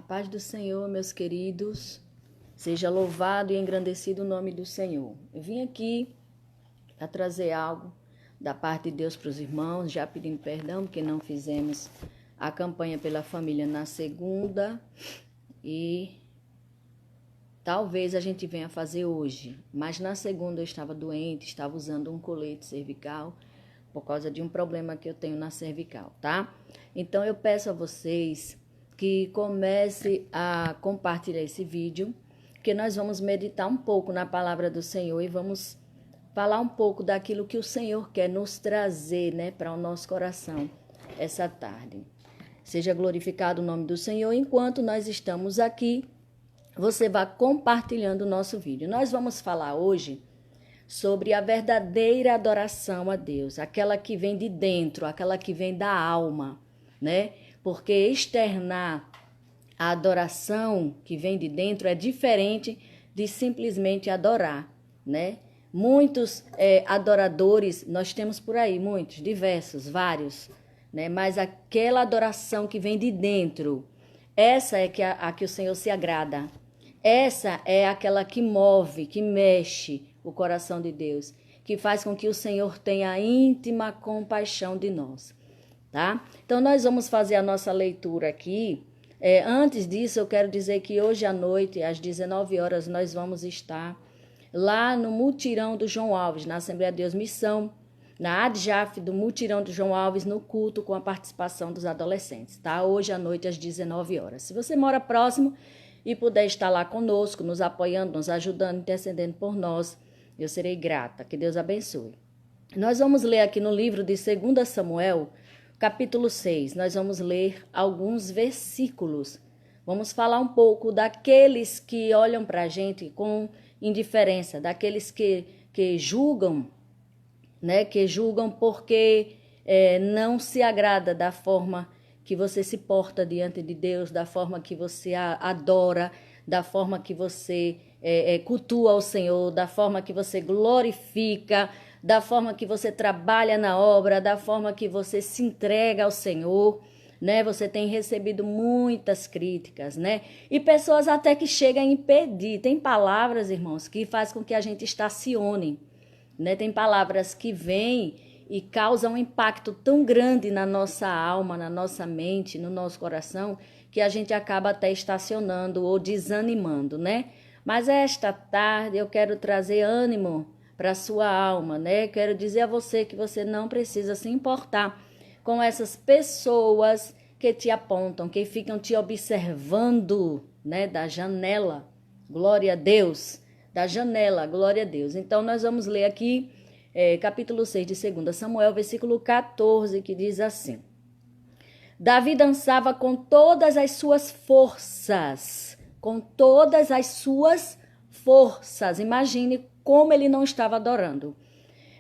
paz do Senhor, meus queridos, seja louvado e engrandecido o nome do Senhor. Eu vim aqui para trazer algo da parte de Deus para os irmãos, já pedindo perdão porque não fizemos a campanha pela família na segunda e talvez a gente venha fazer hoje, mas na segunda eu estava doente, estava usando um colete cervical por causa de um problema que eu tenho na cervical, tá? Então eu peço a vocês que comece a compartilhar esse vídeo, que nós vamos meditar um pouco na palavra do Senhor e vamos falar um pouco daquilo que o Senhor quer nos trazer, né, para o nosso coração essa tarde. Seja glorificado o nome do Senhor. Enquanto nós estamos aqui, você vai compartilhando o nosso vídeo. Nós vamos falar hoje sobre a verdadeira adoração a Deus, aquela que vem de dentro, aquela que vem da alma, né? Porque externar a adoração que vem de dentro é diferente de simplesmente adorar, né? Muitos adoradores, nós temos por aí, muitos, diversos, vários, né? Mas aquela adoração que vem de dentro, essa é a que o Senhor se agrada. Essa é aquela que move, que mexe o coração de Deus, que faz com que o Senhor tenha íntima compaixão de nós, tá? Então, nós vamos fazer a nossa leitura aqui. Antes disso, eu quero dizer que hoje à noite, às 19 horas, nós vamos estar lá no Mutirão do João Alves, na Assembleia de Deus Missão, na ADJAF do Mutirão do João Alves, no culto com a participação dos adolescentes, tá? Hoje à noite, às 19 horas. Se você mora próximo e puder estar lá conosco, nos apoiando, nos ajudando, intercedendo por nós, eu serei grata. Que Deus abençoe. Nós vamos ler aqui no livro de 2 Samuel, capítulo 6. Nós vamos ler alguns versículos. Vamos falar um pouco daqueles que olham para a gente com indiferença, daqueles que julgam, né? Que julgam porque não se agrada da forma que você se porta diante de Deus, da forma que você adora, da forma que você cultua o Senhor, da forma que você glorifica, da forma que você trabalha na obra, da forma que você se entrega ao Senhor, né? Você tem recebido muitas críticas, né? E pessoas até que chegam a impedir. Tem palavras, irmãos, que faz com que a gente estacione, né? Tem palavras que vêm e causam um impacto tão grande na nossa alma, na nossa mente, no nosso coração, que a gente acaba até estacionando ou desanimando, né? Mas esta tarde eu quero trazer ânimo para a sua alma, né? Quero dizer a você que você não precisa se importar com essas pessoas que te apontam, que ficam te observando, né? Da janela, glória a Deus, da janela, glória a Deus. Então nós vamos ler aqui capítulo 6 de 2 Samuel, versículo 14, que diz assim: Davi dançava com todas as suas forças, com todas as suas forças. Imagine como ele não estava adorando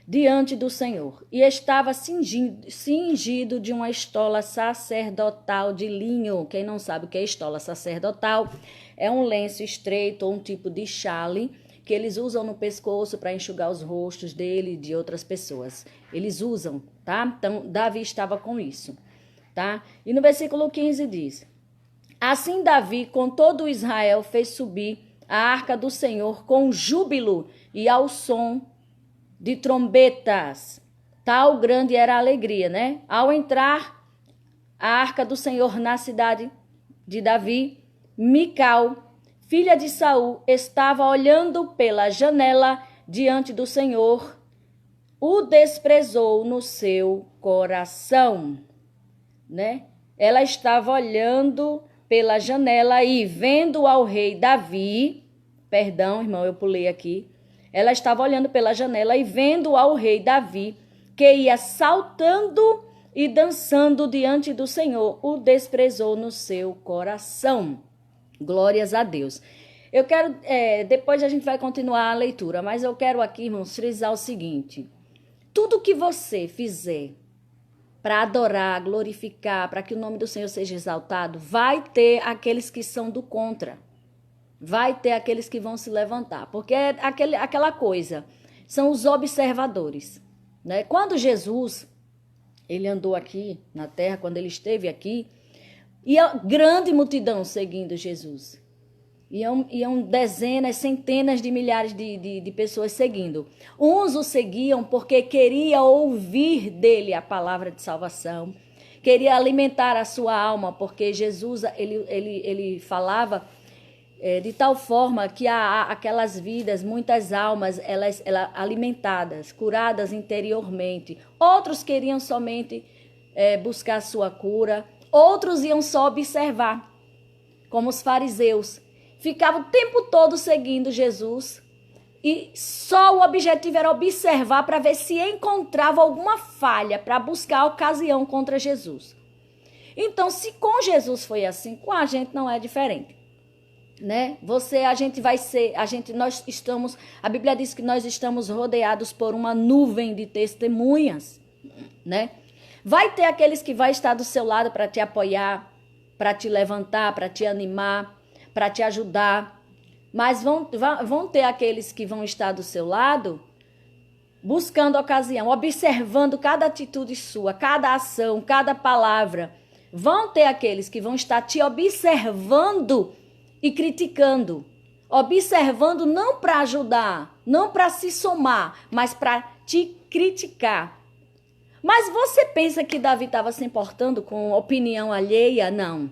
diante do Senhor. E estava cingido de uma estola sacerdotal de linho. Quem não sabe o que é estola sacerdotal, é um lenço estreito ou um tipo de chale que eles usam no pescoço para enxugar os rostos dele e de outras pessoas. Eles usam, tá? Então, Davi estava com isso, tá? E no versículo 15 diz: Assim Davi, com todo Israel, fez subir a arca do Senhor com júbilo e ao som de trombetas. Tal grande era a alegria, né? Ao entrar a arca do Senhor na cidade de Davi, Mical, filha de Saul, estava olhando pela janela diante do Senhor, o desprezou no seu coração, né? Ela estava olhando pela janela e vendo ao rei Davi, perdão, irmão, eu pulei aqui. Ela estava olhando pela janela e vendo ao rei Davi, que ia saltando e dançando diante do Senhor, o desprezou no seu coração. Glórias a Deus. Eu quero, depois a gente vai continuar a leitura, mas eu quero aqui, irmãos, frisar o seguinte: tudo que você fizer para adorar, glorificar, para que o nome do Senhor seja exaltado, vai ter aqueles que são do contra. Vai ter aqueles que vão se levantar, porque é aquela coisa, são os observadores, né? Quando Jesus, ele andou aqui na terra, quando ele esteve aqui, E a grande multidão seguindo Jesus. Iam dezenas, centenas de milhares de pessoas seguindo. Uns o seguiam porque queria ouvir dele a palavra de salvação. Queria alimentar a sua alma, porque Jesus ele falava de tal forma que aquelas vidas, muitas almas, elas alimentadas, curadas interiormente. Outros queriam somente buscar sua cura. Outros iam só observar, como os fariseus. Ficavam o tempo todo seguindo Jesus e só o objetivo era observar para ver se encontrava alguma falha para buscar a ocasião contra Jesus. Então, se com Jesus foi assim, com a gente não é diferente, né? A Bíblia diz que nós estamos rodeados por uma nuvem de testemunhas, né? Vai ter aqueles que vai estar do seu lado para te apoiar, para te levantar, para te animar, para te ajudar. Mas vão ter aqueles que vão estar do seu lado buscando ocasião, observando cada atitude sua, cada ação, cada palavra. Vão ter aqueles que vão estar te observando e criticando. Observando não para ajudar, não para se somar, mas para te criticar. Mas você pensa que Davi estava se importando com opinião alheia? Não.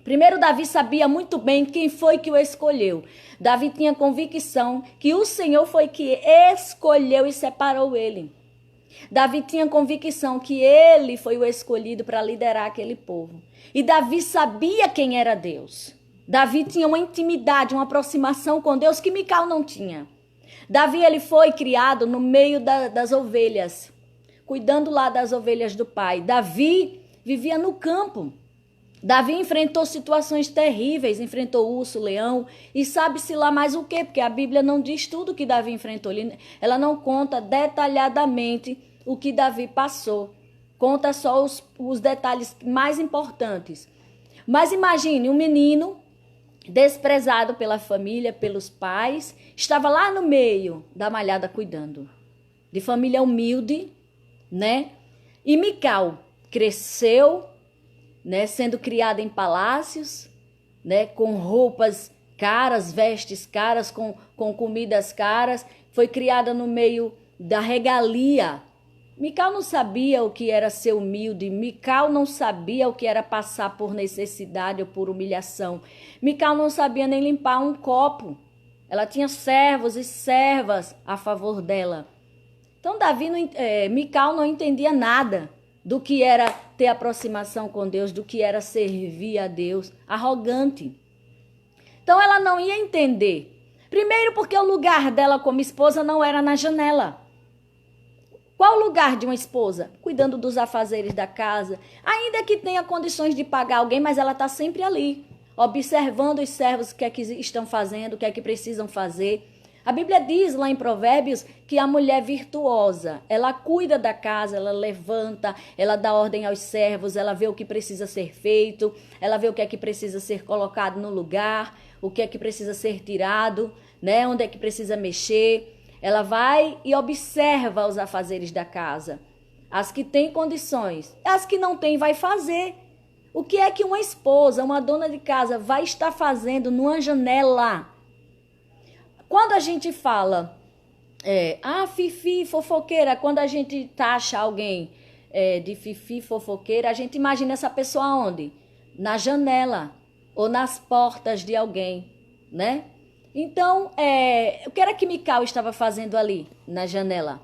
Primeiro, Davi sabia muito bem quem foi que o escolheu. Davi tinha convicção que o Senhor foi que escolheu e separou ele. Davi tinha convicção que ele foi o escolhido para liderar aquele povo. E Davi sabia quem era Deus. Davi tinha uma intimidade, uma aproximação com Deus que Mical não tinha. Davi ele foi criado no meio das ovelhas, cuidando lá das ovelhas do pai. Davi vivia no campo. Davi enfrentou situações terríveis, enfrentou urso, leão e sabe-se lá mais o quê, porque a Bíblia não diz tudo que Davi enfrentou. Ela não conta detalhadamente o que Davi passou. Conta só os detalhes mais importantes. Mas imagine um menino desprezado pela família, pelos pais, estava lá no meio da malhada cuidando. De família humilde, né? E Mical cresceu, né, sendo criada em palácios, né, com roupas caras, vestes caras, com comidas caras, foi criada no meio da regalia. Mical não sabia o que era ser humilde, Mical não sabia o que era passar por necessidade ou por humilhação. Mical não sabia nem limpar um copo. Ela tinha servos e servas a favor dela. Então Mical não entendia nada do que era ter aproximação com Deus, do que era servir a Deus, arrogante. Então ela não ia entender. Primeiro porque o lugar dela como esposa não era na janela. Qual o lugar de uma esposa? Cuidando dos afazeres da casa. Ainda que tenha condições de pagar alguém, mas ela está sempre ali, observando os servos, o que é que estão fazendo, o que é que precisam fazer. A Bíblia diz lá em Provérbios que a mulher virtuosa, ela cuida da casa, ela levanta, ela dá ordem aos servos, ela vê o que precisa ser feito, ela vê o que é que precisa ser colocado no lugar, o que é que precisa ser tirado, né? Onde é que precisa mexer. Ela vai e observa os afazeres da casa. As que têm condições, as que não têm vai fazer. O que é que uma esposa, uma dona de casa vai estar fazendo numa janela? Quando a gente fala, fifi, fofoqueira, quando a gente taxa alguém de fifi, fofoqueira, a gente imagina essa pessoa onde? Na janela ou nas portas de alguém, né? Então, o que era que Mical estava fazendo ali na janela?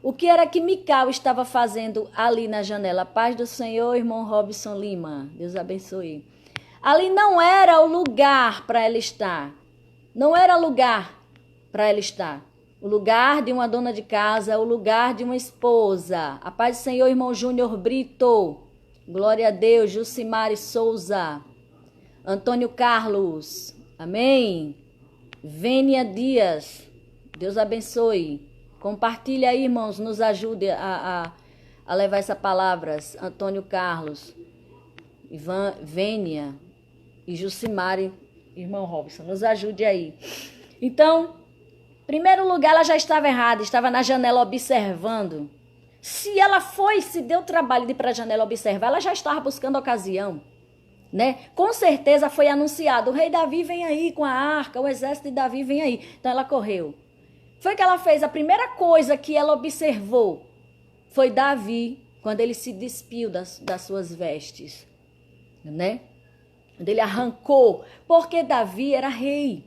O que era que Mical estava fazendo ali na janela? Paz do Senhor, irmão Robson Lima, Deus abençoe. Ali não era o lugar para ela estar. Não era lugar para ela estar. O lugar de uma dona de casa, o lugar de uma esposa. A paz do Senhor, irmão Júnior Brito. Glória a Deus, Jucimari Souza. Antônio Carlos. Amém. Vênia Dias. Deus abençoe. Compartilha aí, irmãos. Nos ajude a levar essa palavra. Antônio Carlos. Vênia e Jucimari. Irmão Robson, nos ajude aí. Então, em primeiro lugar, ela já estava errada, estava na janela observando. Se ela se deu trabalho de ir para a janela observar, ela já estava buscando ocasião. né? Com certeza foi anunciado, o rei Davi vem aí com a arca, o exército de Davi vem aí. Então ela correu. Foi que ela fez, a primeira coisa que ela observou foi Davi, quando ele se despiu das suas vestes, né? Quando ele arrancou, porque Davi era rei.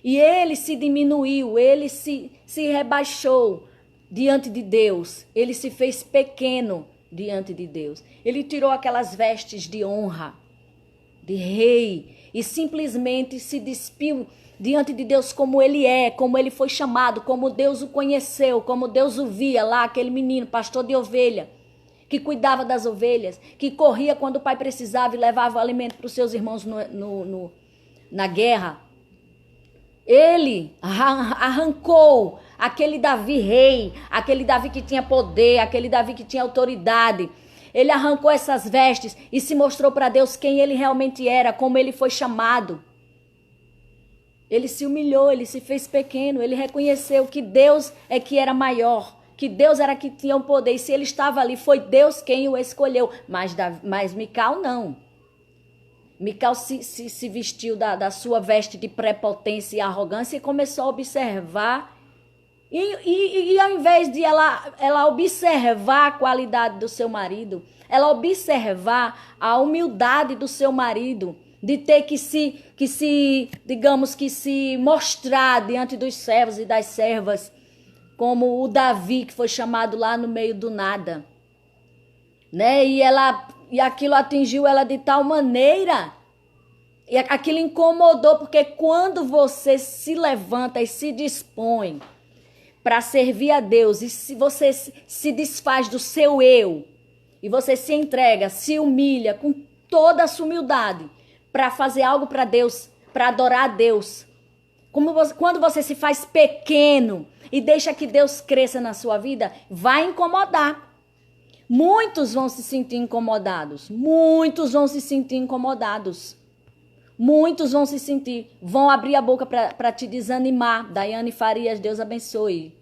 E ele se diminuiu, ele se rebaixou diante de Deus. Ele se fez pequeno diante de Deus. Ele tirou aquelas vestes de honra, de rei, e simplesmente se despiu diante de Deus como ele é, como ele foi chamado, como Deus o conheceu, como Deus o via lá, aquele menino, pastor de ovelha, que cuidava das ovelhas, que corria quando o pai precisava e levava o alimento para os seus irmãos na guerra. Ele arrancou aquele Davi rei, aquele Davi que tinha poder, aquele Davi que tinha autoridade. Ele arrancou essas vestes e se mostrou para Deus quem ele realmente era, como ele foi chamado. Ele se humilhou, ele se fez pequeno, ele reconheceu que Deus é que era maior, que Deus era que tinha o poder. E se ele estava ali, foi Deus quem o escolheu. Mas Mical não. Mical se vestiu da sua veste de prepotência e arrogância e começou a observar. E ao invés de ela observar a qualidade do seu marido, ela observar a humildade do seu marido, de ter que se mostrar diante dos servos e das servas, como o Davi, que foi chamado lá no meio do nada, né? E aquilo atingiu ela de tal maneira, e aquilo incomodou, porque quando você se levanta e se dispõe para servir a Deus, e se você se desfaz do seu eu, e você se entrega, se humilha com toda a sua humildade, para fazer algo para Deus, para adorar a Deus, quando você se faz pequeno e deixa que Deus cresça na sua vida, vai incomodar. Muitos vão se sentir incomodados. Muitos vão se sentir incomodados. Muitos vão abrir a boca para te desanimar. Daiane Farias, Deus abençoe.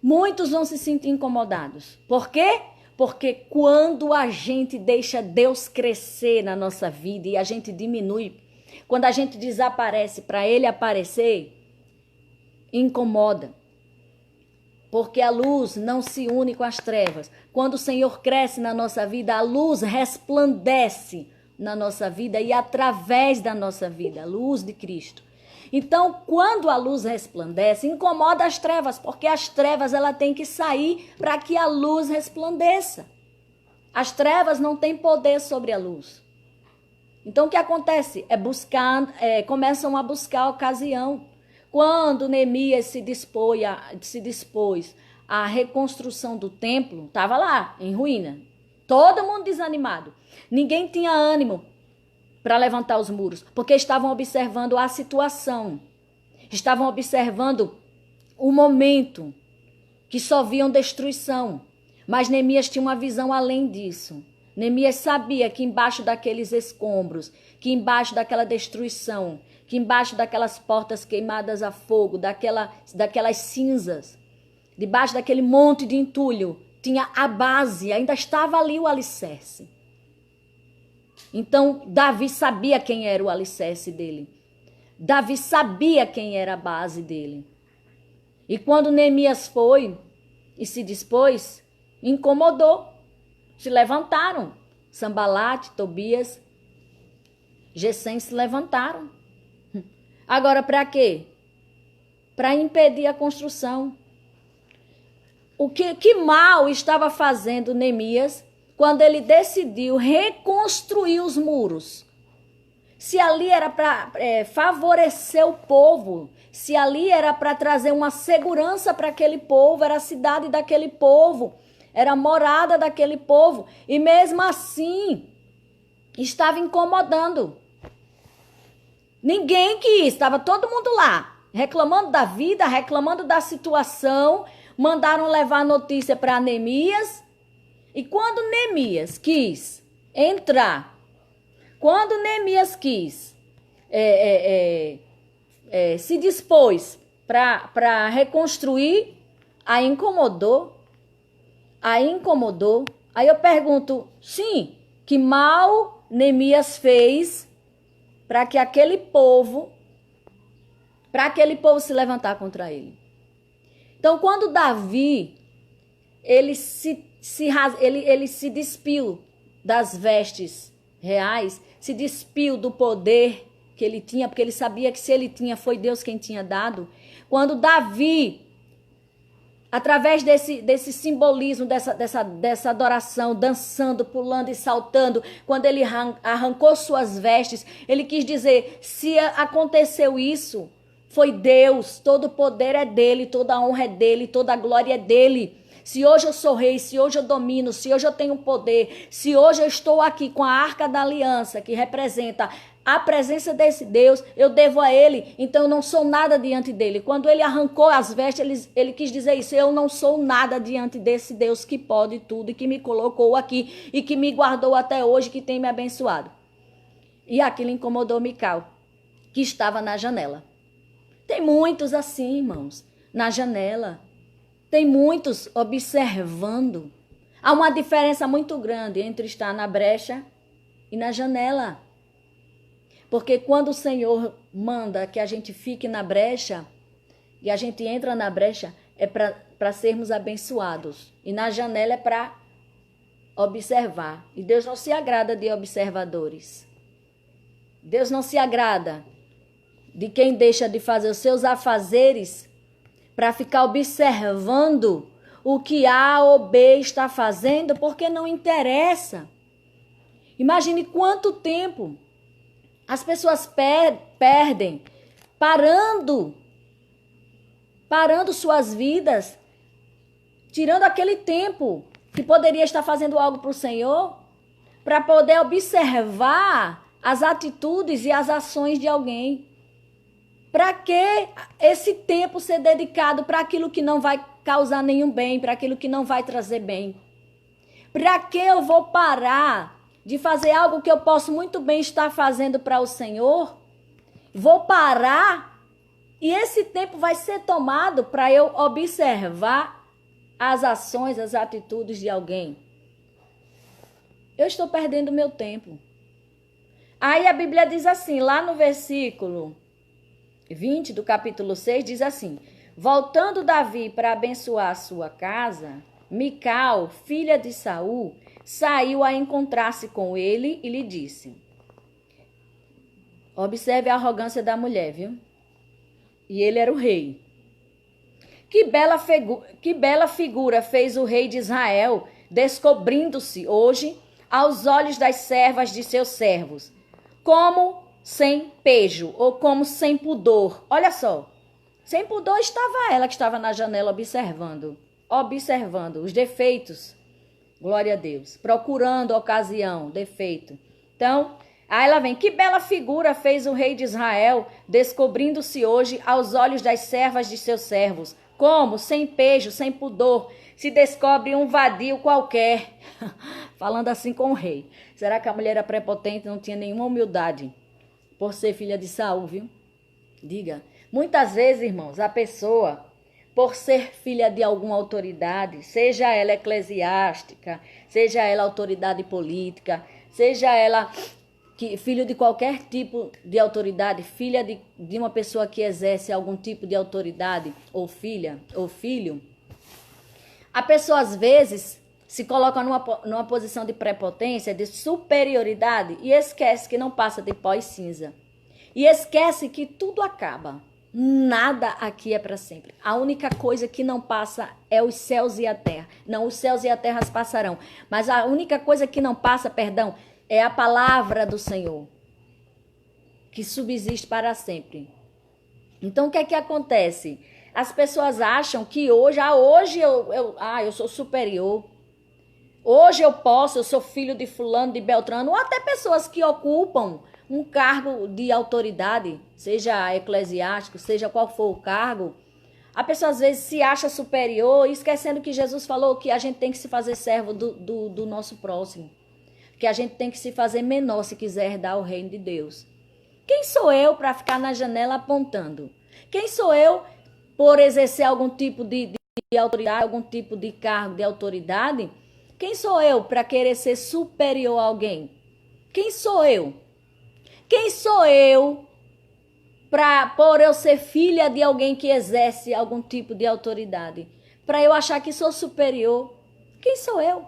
Muitos vão se sentir incomodados. Por quê? Porque quando a gente deixa Deus crescer na nossa vida e a gente diminui, quando a gente desaparece para Ele aparecer, incomoda. Porque a luz não se une com as trevas. Quando o Senhor cresce na nossa vida, a luz resplandece na nossa vida e através da nossa vida, a luz de Cristo. Então, quando a luz resplandece, incomoda as trevas, porque as trevas ela tem que sair para que a luz resplandeça. As trevas não têm poder sobre a luz. Então, o que acontece? Começam a buscar a ocasião. Quando Neemias se dispôs à reconstrução do templo, estava lá, em ruína. Todo mundo desanimado. Ninguém tinha ânimo para levantar os muros, porque estavam observando a situação. Estavam observando o momento, que só viam destruição. Mas Neemias tinha uma visão além disso. Neemias sabia que embaixo daqueles escombros, que embaixo daquela destruição, que embaixo daquelas portas queimadas a fogo, daquelas cinzas, debaixo daquele monte de entulho, tinha a base, ainda estava ali o alicerce. Então, Davi sabia quem era o alicerce dele. Davi sabia quem era a base dele. E quando Neemias foi e se dispôs, incomodou. Se levantaram. Sambalate, Tobias, Gesem se levantaram. Agora, para quê? Para impedir a construção. Que mal estava fazendo Neemias quando ele decidiu reconstruir os muros? Se ali era para favorecer o povo, se ali era para trazer uma segurança para aquele povo, era a cidade daquele povo, era a morada daquele povo, e mesmo assim estava incomodando. Ninguém quis, estava todo mundo lá, reclamando da vida, reclamando da situação. Mandaram levar notícia para Neemias. E quando Neemias quis entrar, quando Neemias quis se dispôs para reconstruir, aí incomodou. Aí eu pergunto, sim, que mal Neemias fez para que aquele povo se levantar contra ele. Então, quando Davi, ele se despiu das vestes reais, se despiu do poder que ele tinha, porque ele sabia que se ele tinha, foi Deus quem tinha dado. Quando Davi, através desse simbolismo, dessa adoração, dançando, pulando e saltando, quando ele arrancou suas vestes, ele quis dizer, se aconteceu isso, foi Deus, todo o poder é dele, toda a honra é dele, toda a glória é dele. Se hoje eu sou rei, se hoje eu domino, se hoje eu tenho poder, se hoje eu estou aqui com a Arca da Aliança, que representa a presença desse Deus, eu devo a ele, então eu não sou nada diante dele. Quando ele arrancou as vestes, ele quis dizer isso, eu não sou nada diante desse Deus que pode tudo e que me colocou aqui e que me guardou até hoje, que tem me abençoado. E aquilo incomodou Mical, que estava na janela. Tem muitos assim, irmãos, na janela. Tem muitos observando. Há uma diferença muito grande entre estar na brecha e na janela. Porque quando o Senhor manda que a gente fique na brecha, e a gente entra na brecha, é para sermos abençoados. E na janela é para observar. E Deus não se agrada de observadores. Deus não se agrada de quem deixa de fazer os seus afazeres para ficar observando o que A ou B está fazendo, porque não interessa. Imagine quanto tempo as pessoas perdem parando suas vidas, tirando aquele tempo que poderia estar fazendo algo para o Senhor, para poder observar as atitudes e as ações de alguém. Para que esse tempo ser dedicado para aquilo que não vai causar nenhum bem, para aquilo que não vai trazer bem? Para que eu vou parar de fazer algo que eu posso muito bem estar fazendo para o Senhor? Vou parar e esse tempo vai ser tomado para eu observar as ações, as atitudes de alguém. Eu estou perdendo meu tempo. Aí a Bíblia diz assim, lá no versículo 20 do capítulo 6, diz assim: voltando Davi para abençoar a sua casa, Mical, filha de Saul, saiu a encontrar-se com ele e lhe disse... Observe a arrogância da mulher, viu? E ele era o rei. Que bela figura fez o rei de Israel, descobrindo-se hoje aos olhos das servas de seus servos, como sem pejo ou como sem pudor. Olha só, sem pudor estava ela que estava na janela observando os defeitos. Glória a Deus. Procurando ocasião, defeito. Então, aí ela vem. Que bela figura fez o rei de Israel, descobrindo-se hoje aos olhos das servas de seus servos. Como? Sem pejo, sem pudor. Se descobre um vadio qualquer. Falando assim com o rei. Será que a mulher era prepotente, não tinha nenhuma humildade por ser filha de Saul, viu? Diga. Muitas vezes, irmãos, a pessoa, por ser filha de alguma autoridade, seja ela eclesiástica, seja ela autoridade política, seja ela filho de qualquer tipo de autoridade, filha de uma pessoa que exerce algum tipo de autoridade, ou filha, ou filho, a pessoa às vezes se coloca numa posição de prepotência, de superioridade e esquece que não passa de pó e cinza. E esquece que tudo acaba. Nada aqui é para sempre. A única coisa que não passa é os céus e a terra. Não, os céus e a terra passarão. Mas a única coisa que não passa, é a palavra do Senhor, que subsiste para sempre. Então, o que é que acontece? As pessoas acham que hoje eu sou superior. Hoje eu sou filho de fulano, de Beltrano, ou até pessoas que ocupam um cargo de autoridade, seja eclesiástico, seja qual for o cargo. A pessoa às vezes se acha superior, esquecendo que Jesus falou que a gente tem que se fazer servo do nosso próximo. Que a gente tem que se fazer menor se quiser herdar o reino de Deus. Quem sou eu para ficar na janela apontando? Quem sou eu por exercer algum tipo de autoridade, algum tipo de cargo de autoridade? Quem sou eu para querer ser superior a alguém? Quem sou eu? Quem sou eu por eu ser filha de alguém que exerce algum tipo de autoridade? Para eu achar que sou superior? Quem sou eu?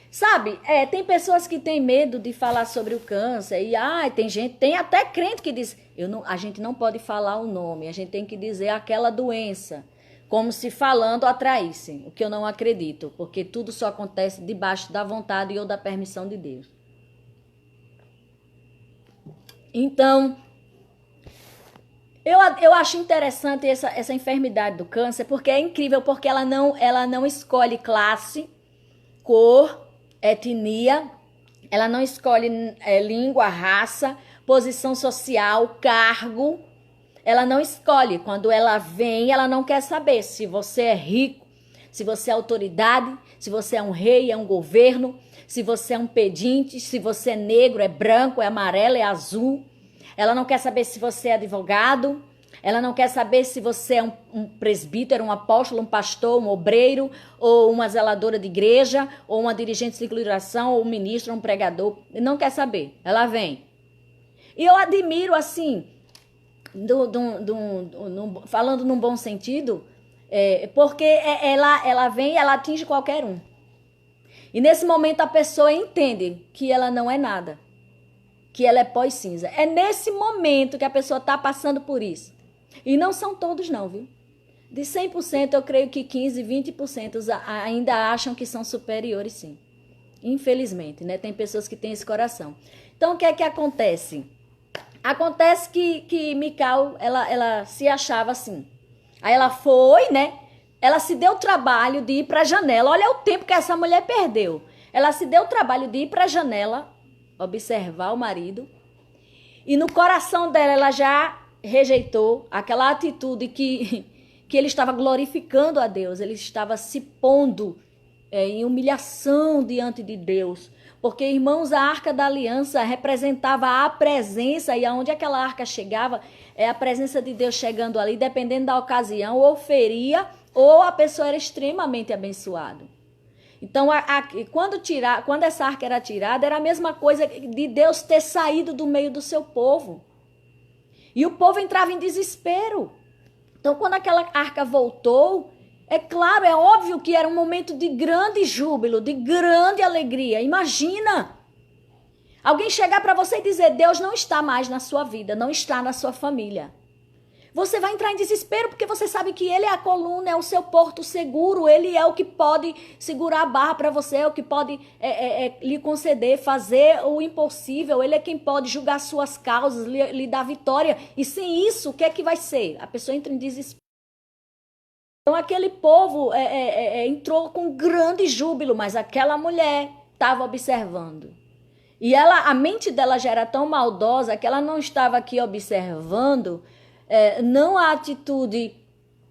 Sabe, tem pessoas que têm medo de falar sobre o câncer. E tem até crente que diz, a gente não pode falar o nome, a gente tem que dizer aquela doença. Como se falando atraíssem, o que eu não acredito, porque tudo só acontece debaixo da vontade ou da permissão de Deus. Então, eu acho interessante essa enfermidade do câncer, porque é incrível, porque ela não escolhe classe, cor, etnia, ela não escolhe língua, raça, posição social, cargo. Ela não escolhe. Quando ela vem, ela não quer saber se você é rico, se você é autoridade, se você é um rei, é um governo, se você é um pedinte, se você é negro, é branco, é amarelo, é azul. Ela não quer saber se você é advogado. Ela não quer saber se você é um presbítero, um apóstolo, um pastor, um obreiro, ou uma zeladora de igreja, ou uma dirigente de ciclização, ou um ministro, ou um pregador. Não quer saber. Ela vem. E eu admiro, assim, falando num bom sentido, porque ela vem e ela atinge qualquer um. E nesse momento a pessoa entende que ela não é nada, que ela é pó e cinza. É nesse momento que a pessoa está passando por isso. E não são todos não, viu? De 100%, eu creio que 15, 20% ainda acham que são superiores, sim. Infelizmente, né? Tem pessoas que têm esse coração. Então, o que é que acontece? Acontece que Mical, ela se achava assim. Aí ela foi, né? Ela se deu o trabalho de ir para a janela. Olha o tempo que essa mulher perdeu. Ela se deu o trabalho de ir para a janela, observar o marido. E no coração dela, ela já rejeitou aquela atitude que ele estava glorificando a Deus. Ele estava se pondo em humilhação diante de Deus. Porque, irmãos, a Arca da Aliança representava a presença, e aonde aquela arca chegava, a presença de Deus chegando ali, dependendo da ocasião, ou feria, ou a pessoa era extremamente abençoada. Então, quando essa arca era tirada, era a mesma coisa de Deus ter saído do meio do seu povo. E o povo entrava em desespero. Então, quando aquela arca voltou, é claro, é óbvio que era um momento de grande júbilo, de grande alegria. Imagina alguém chegar para você e dizer, Deus não está mais na sua vida, não está na sua família. Você vai entrar em desespero porque você sabe que ele é a coluna, é o seu porto seguro, ele é o que pode segurar a barra para você, é o que pode lhe conceder, fazer o impossível, ele é quem pode julgar suas causas, lhe dar vitória. E sem isso, o que é que vai ser? A pessoa entra em desespero. Então aquele povo entrou com grande júbilo, mas aquela mulher estava observando. E a mente dela já era tão maldosa que ela não estava aqui observando não a atitude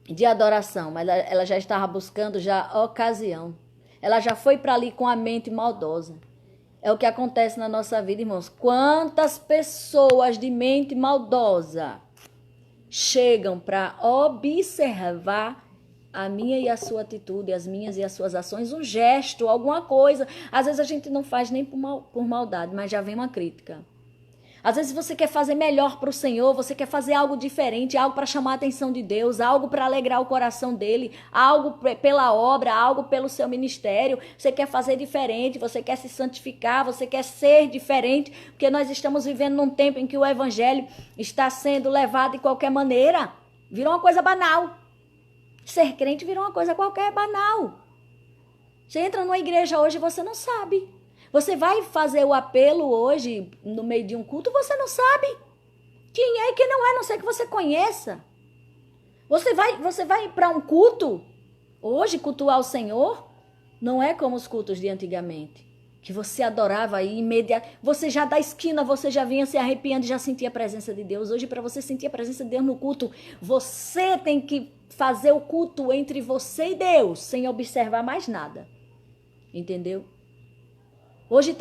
de adoração, mas ela já estava buscando já a ocasião. Ela já foi para ali com a mente maldosa. É o que acontece na nossa vida, irmãos. Quantas pessoas de mente maldosa chegam para observar a minha e a sua atitude, as minhas e as suas ações, um gesto, alguma coisa. Às vezes a gente não faz nem por maldade, mas já vem uma crítica. Às vezes você quer fazer melhor para o Senhor, você quer fazer algo diferente, algo para chamar a atenção de Deus, algo para alegrar o coração dele, algo pela obra, algo pelo seu ministério. Você quer fazer diferente, você quer se santificar, você quer ser diferente, porque nós estamos vivendo num tempo em que o evangelho está sendo levado de qualquer maneira. Virou uma coisa banal. Ser crente virou uma coisa qualquer, banal. Você entra numa igreja hoje e você não sabe. Você vai fazer o apelo hoje, no meio de um culto, você não sabe quem é e quem não é, a não ser que você conheça. Você vai para um culto, hoje, cultuar o Senhor, não é como os cultos de antigamente, que você adorava aí imediato. Você já da esquina, você já vinha se arrepiando e já sentia a presença de Deus. Hoje, para você sentir a presença de Deus no culto, você tem que fazer o culto entre você e Deus, sem observar mais nada. Entendeu? Hoje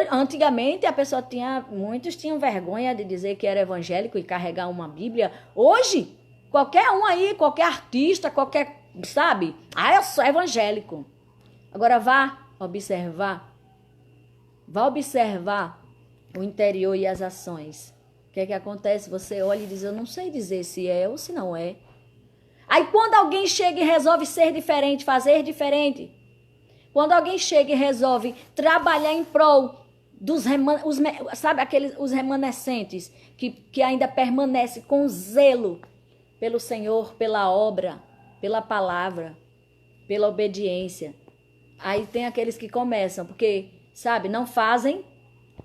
antigamente a pessoa muitos tinham vergonha de dizer que era evangélico e carregar uma Bíblia. Hoje, qualquer um aí, qualquer artista, sabe? Eu sou evangélico. Agora vá observar Vá observar o interior e as ações. O que é que acontece? Você olha e diz, eu não sei dizer se é ou se não é. Aí quando alguém chega e resolve ser diferente, fazer diferente, quando alguém chega e resolve trabalhar em prol dos os remanescentes que ainda permanecem com zelo pelo Senhor, pela obra, pela palavra, pela obediência. Aí tem aqueles que começam, porque, sabe, não fazem,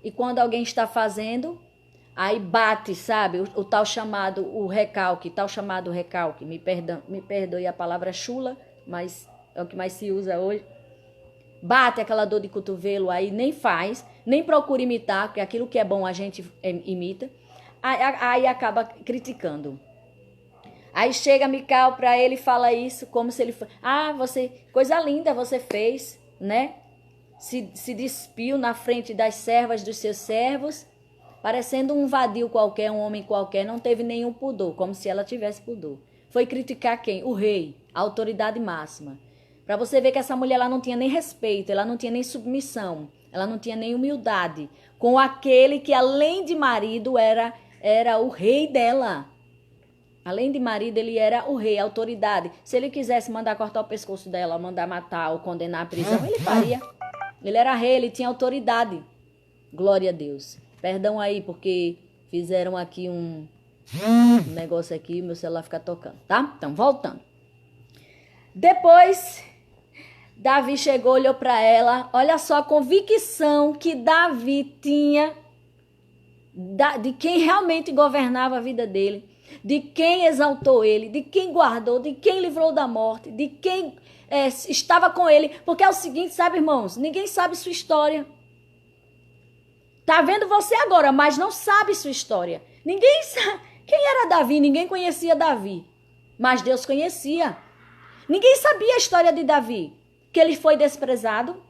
e quando alguém está fazendo, aí bate, sabe, o tal chamado, o recalque, me perdoe a palavra chula, mas é o que mais se usa hoje. Bate aquela dor de cotovelo, aí nem faz, nem procura imitar, porque aquilo que é bom a gente imita, aí acaba criticando. Aí chega Mical para ele e fala isso como se ele fosse... você, coisa linda você fez, né? Se despiu na frente das servas dos seus servos, parecendo um vadio qualquer, um homem qualquer, não teve nenhum pudor, como se ela tivesse pudor. Foi criticar quem? O rei, a autoridade máxima. Para você ver que essa mulher ela não tinha nem respeito, ela não tinha nem submissão, ela não tinha nem humildade com aquele que além de marido era o rei dela. Além de marido, ele era o rei, a autoridade. Se ele quisesse mandar cortar o pescoço dela, mandar matar ou condenar à prisão, ele faria. Ele era rei, ele tinha autoridade. Glória a Deus. Perdão aí, porque fizeram aqui um negócio aqui, meu celular fica tocando, tá? Então, voltando. Depois, Davi chegou, olhou para ela. Olha só a convicção que Davi tinha de quem realmente governava a vida dele, de quem exaltou ele, de quem guardou, de quem livrou da morte, de quem estava com ele. Porque é o seguinte, sabe, irmãos? Ninguém sabe sua história. Tá vendo você agora, mas não sabe sua história. Ninguém sabe. Quem era Davi? Ninguém conhecia Davi. Mas Deus conhecia. Ninguém sabia a história de Davi. Que ele foi desprezado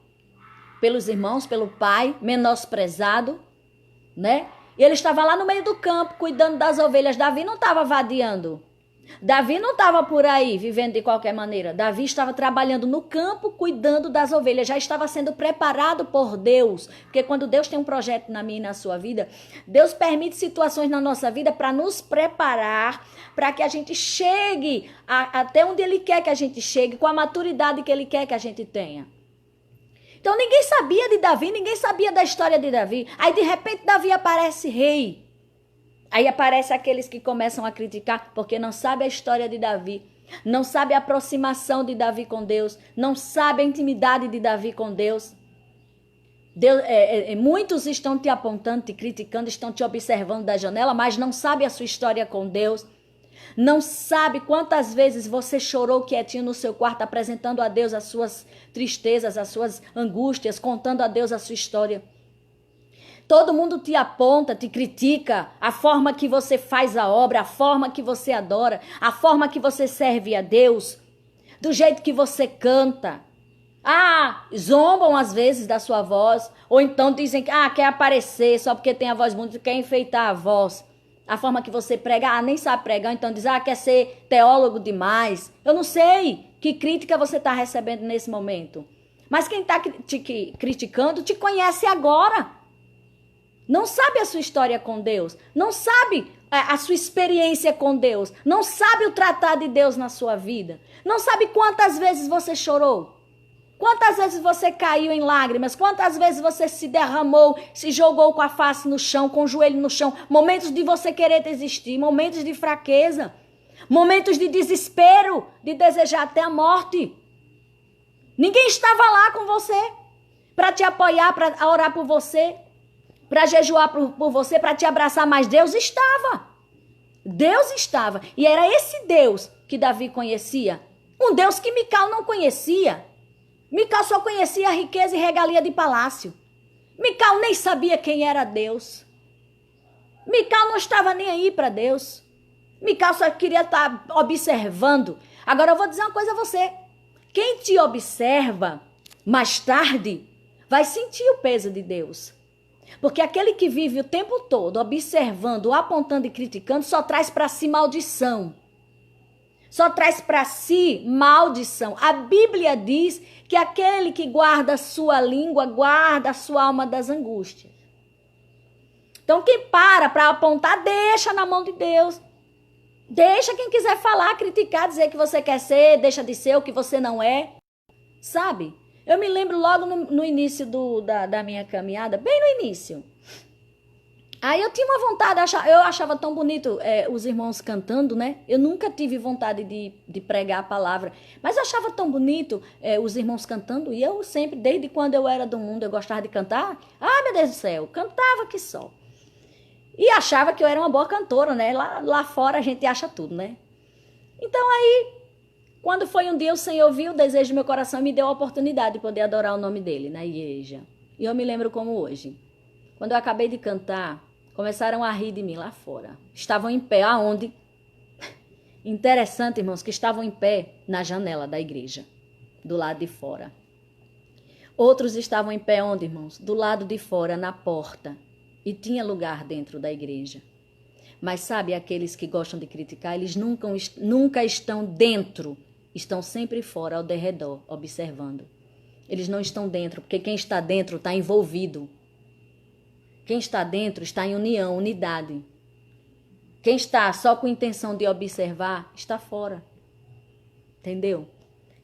pelos irmãos, pelo pai, menosprezado, né? E ele estava lá no meio do campo, cuidando das ovelhas. Davi não estava vadiando. Davi não estava por aí, vivendo de qualquer maneira. Davi estava trabalhando no campo, cuidando das ovelhas. Já estava sendo preparado por Deus. Porque quando Deus tem um projeto na minha e na sua vida, Deus permite situações na nossa vida para nos preparar, para que a gente chegue até onde Ele quer que a gente chegue, com a maturidade que Ele quer que a gente tenha. Então ninguém sabia de Davi, ninguém sabia da história de Davi. Aí de repente Davi aparece rei. Aí aparece aqueles que começam a criticar porque não sabe a história de Davi, não sabe a aproximação de Davi com Deus, não sabe a intimidade de Davi com Deus. Muitos estão te apontando, te criticando, estão te observando da janela, mas não sabe a sua história com Deus. Não sabe quantas vezes você chorou quietinho no seu quarto, apresentando a Deus as suas tristezas, as suas angústias, contando a Deus a sua história. Todo mundo te aponta, te critica, a forma que você faz a obra, a forma que você adora, a forma que você serve a Deus, do jeito que você canta. Zombam às vezes da sua voz, ou então dizem que quer aparecer só porque tem a voz bonita, quer enfeitar a voz. A forma que você prega, nem sabe pregar, então diz, quer ser teólogo demais. Eu não sei que crítica você está recebendo nesse momento. Mas quem está te criticando te conhece agora. Não sabe a sua história com Deus. Não sabe a sua experiência com Deus. Não sabe o tratar de Deus na sua vida. Não sabe quantas vezes você chorou. Quantas vezes você caiu em lágrimas? Quantas vezes você se derramou, se jogou com a face no chão, com o joelho no chão? Momentos de você querer desistir, momentos de fraqueza, momentos de desespero, de desejar até a morte. Ninguém estava lá com você para te apoiar, para orar por você, para jejuar por você, para te abraçar, mas Deus estava. Deus estava. E era esse Deus que Davi conhecia. Um Deus que Mical não conhecia. Mical só conhecia a riqueza e regalia de palácio. Mical nem sabia quem era Deus. Mical não estava nem aí para Deus. Mical só queria estar observando. Agora eu vou dizer uma coisa a você. Quem te observa mais tarde vai sentir o peso de Deus. Porque aquele que vive o tempo todo observando, apontando e criticando só traz para si maldição. só traz para si maldição. A Bíblia diz que aquele que guarda a sua língua, guarda a sua alma das angústias. Então, quem para apontar, deixa na mão de Deus. Deixa quem quiser falar, criticar, dizer que você quer ser, deixa de ser o que você não é. Sabe? Eu me lembro logo no início da minha caminhada, bem no início. Aí eu tinha uma vontade, eu achava tão bonito os irmãos cantando, né? Eu nunca tive vontade de pregar a palavra, mas eu achava tão bonito os irmãos cantando, e eu sempre, desde quando eu era do mundo, eu gostava de cantar. Ah, meu Deus do céu, cantava que só. E achava que eu era uma boa cantora, né? Lá fora a gente acha tudo, né? Então aí, quando foi um dia, o Senhor viu o desejo do meu coração e me deu a oportunidade de poder adorar o nome dele na igreja. E eu me lembro como hoje. Quando eu acabei de cantar, começaram a rir de mim lá fora. Estavam em pé, aonde? Interessante, irmãos, que estavam em pé na janela da igreja, do lado de fora. Outros estavam em pé onde, irmãos? Do lado de fora, na porta. E tinha lugar dentro da igreja. Mas sabe, aqueles que gostam de criticar, eles nunca estão dentro. Estão sempre fora, ao derredor, observando. Eles não estão dentro, porque quem está dentro está envolvido. Quem está dentro está em união, unidade. Quem está só com intenção de observar, está fora. Entendeu?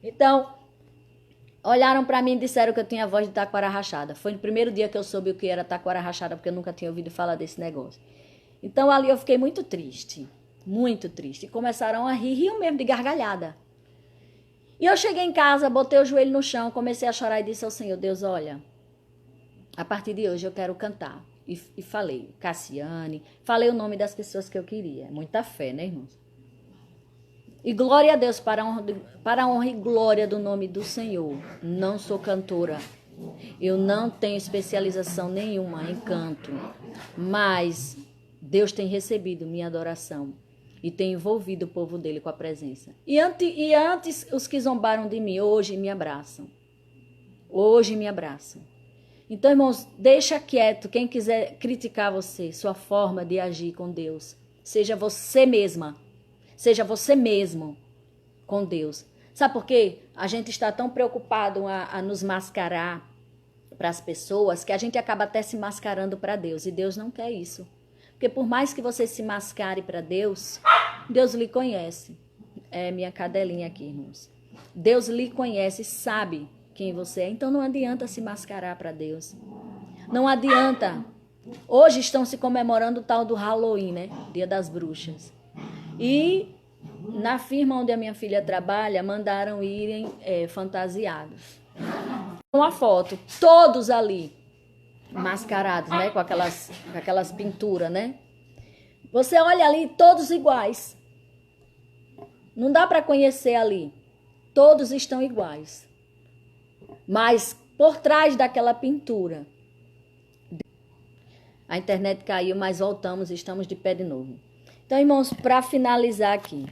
Então, olharam para mim e disseram que eu tinha a voz de taquara rachada. Foi no primeiro dia que eu soube o que era taquara rachada, porque eu nunca tinha ouvido falar desse negócio. Então, ali eu fiquei muito triste. Muito triste. E começaram a rir, riam mesmo de gargalhada. E eu cheguei em casa, botei o joelho no chão, comecei a chorar e disse ao Senhor, Deus, olha, a partir de hoje eu quero cantar. E falei, Cassiane, falei o nome das pessoas que eu queria. Muita fé, né, irmãos? E glória a Deus, para a honra e glória do nome do Senhor. Não sou cantora. Eu não tenho especialização nenhuma em canto. Mas Deus tem recebido minha adoração. E tem envolvido o povo dele com a presença. E antes os que zombaram de mim, hoje me abraçam. Hoje me abraçam. Então, irmãos, deixa quieto quem quiser criticar você, sua forma de agir com Deus. Seja você mesma. Seja você mesmo com Deus. Sabe por quê? A gente está tão preocupado a nos mascarar para as pessoas que a gente acaba até se mascarando para Deus. E Deus não quer isso. Porque por mais que você se mascare para Deus, Deus lhe conhece. É minha cadelinha aqui, irmãos. Deus lhe conhece, sabe quem você é. Então não adianta se mascarar para Deus. Não adianta. Hoje estão se comemorando o tal do Halloween, né? Dia das Bruxas. E na firma onde a minha filha trabalha, mandaram irem fantasiados. Uma foto, todos ali, mascarados, né? Com aquelas pinturas, né? Você olha ali, todos iguais. Não dá para conhecer ali. Todos estão iguais. Mas por trás daquela pintura, a internet caiu, mas voltamos, estamos de pé de novo. Então, irmãos, para finalizar aqui,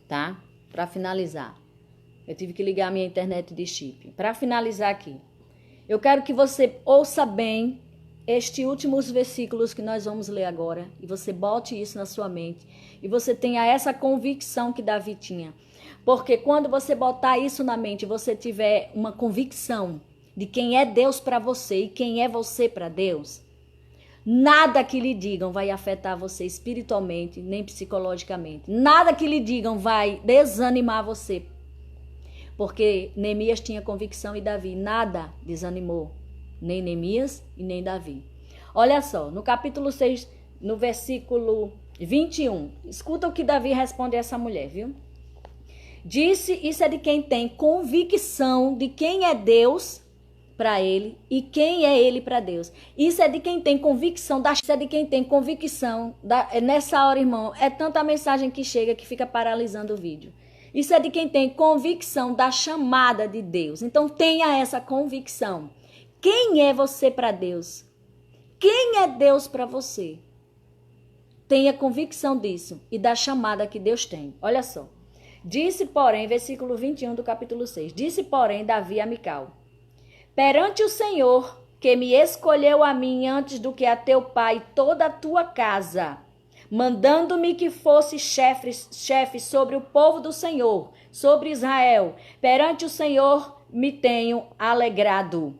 tá? Para finalizar, eu tive que ligar a minha internet de chip. Para finalizar aqui, eu quero que você ouça bem estes últimos versículos que nós vamos ler agora, e você bote isso na sua mente, e você tenha essa convicção que Davi tinha. Porque quando você botar isso na mente, você tiver uma convicção de quem é Deus para você e quem é você para Deus, nada que lhe digam vai afetar você espiritualmente, nem psicologicamente. Nada que lhe digam vai desanimar você. Porque Neemias tinha convicção e Davi nada desanimou. Nem Neemias e nem Davi. Olha só, no capítulo 6, no versículo 21. Escuta o que Davi responde a essa mulher, viu? Disse, isso é de quem tem convicção de quem é Deus para ele e quem é ele para Deus. Isso é de quem tem convicção, isso é de quem tem convicção. Nessa hora, irmão, é tanta mensagem que chega que fica paralisando o vídeo. Isso é de quem tem convicção da chamada de Deus. Então tenha essa convicção. Quem é você para Deus? Quem é Deus para você? Tenha convicção disso e da chamada que Deus tem. Olha só. Disse, porém, versículo 21 do capítulo 6. Disse, porém, Davi a Mical: perante o Senhor, que me escolheu a mim antes do que a teu pai e toda a tua casa, mandando-me que fosse chefe sobre o povo do Senhor, sobre Israel. Perante o Senhor me tenho alegrado.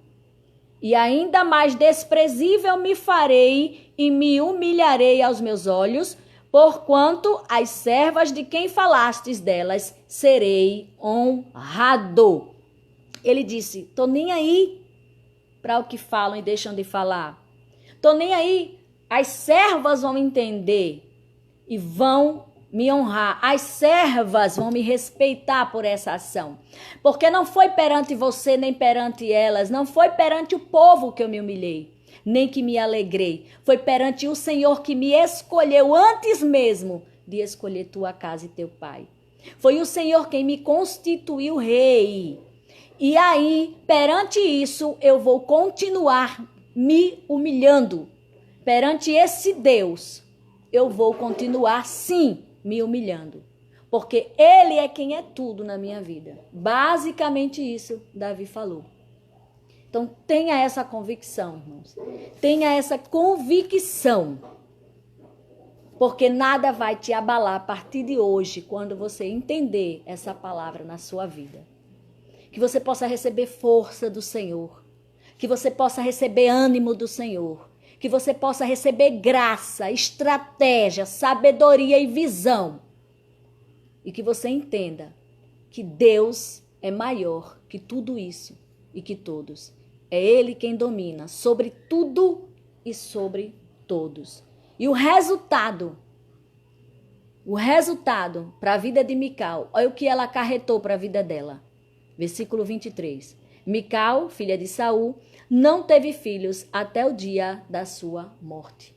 E ainda mais desprezível me farei e me humilharei aos meus olhos, porquanto as servas de quem falastes delas serei honrado. Ele disse, tô nem aí para o que falam e deixam de falar. Tô nem aí. As servas vão entender e vão me honrar. As servas vão me respeitar por essa ação. Porque não foi perante você nem perante elas, não foi perante o povo que eu me humilhei, nem que me alegrei. Foi perante o Senhor que me escolheu antes mesmo de escolher tua casa e teu pai. Foi o Senhor quem me constituiu rei. E aí, perante isso, eu vou continuar me humilhando. Perante esse Deus, eu vou continuar, sim, me humilhando. Porque Ele é quem é tudo na minha vida. Basicamente isso, Davi falou. Então, tenha essa convicção, irmãos. Tenha essa convicção. Porque nada vai te abalar a partir de hoje, quando você entender essa palavra na sua vida. Que você possa receber força do Senhor. Que você possa receber ânimo do Senhor. Que você possa receber graça, estratégia, sabedoria e visão. E que você entenda que Deus é maior que tudo isso e que todos. É Ele quem domina sobre tudo e sobre todos. E o resultado para a vida de Mical, olha o que ela acarretou para a vida dela. Versículo 23. Mical, filha de Saul, não teve filhos até o dia da sua morte.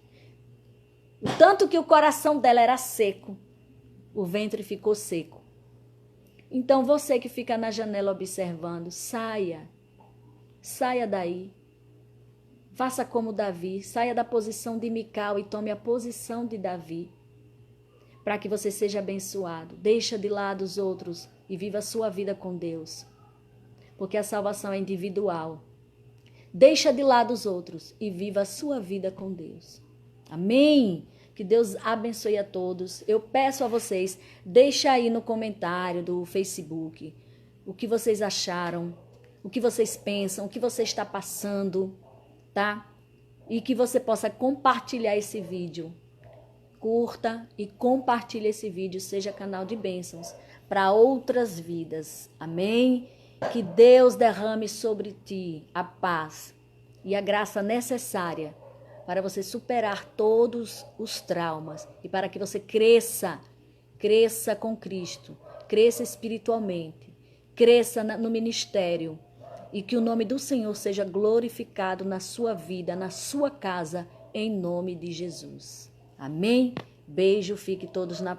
O tanto que o coração dela era seco, o ventre ficou seco. Então você que fica na janela observando, saia daí. Faça como Davi, saia da posição de Mical e tome a posição de Davi. Para que você seja abençoado. Deixa de lado os outros e viva a sua vida com Deus. Porque a salvação é individual. Deixa de lado os outros e viva a sua vida com Deus. Amém? Que Deus abençoe a todos. Eu peço a vocês, deixa aí no comentário do Facebook o que vocês acharam, o que vocês pensam, o que você está passando, tá? E que você possa compartilhar esse vídeo. Curta e compartilhe esse vídeo, seja canal de bênçãos para outras vidas. Amém? Que Deus derrame sobre ti a paz e a graça necessária para você superar todos os traumas e para que você cresça com Cristo, cresça espiritualmente, cresça no ministério e que o nome do Senhor seja glorificado na sua vida, na sua casa, em nome de Jesus. Amém? Beijo, fiquem todos na paz.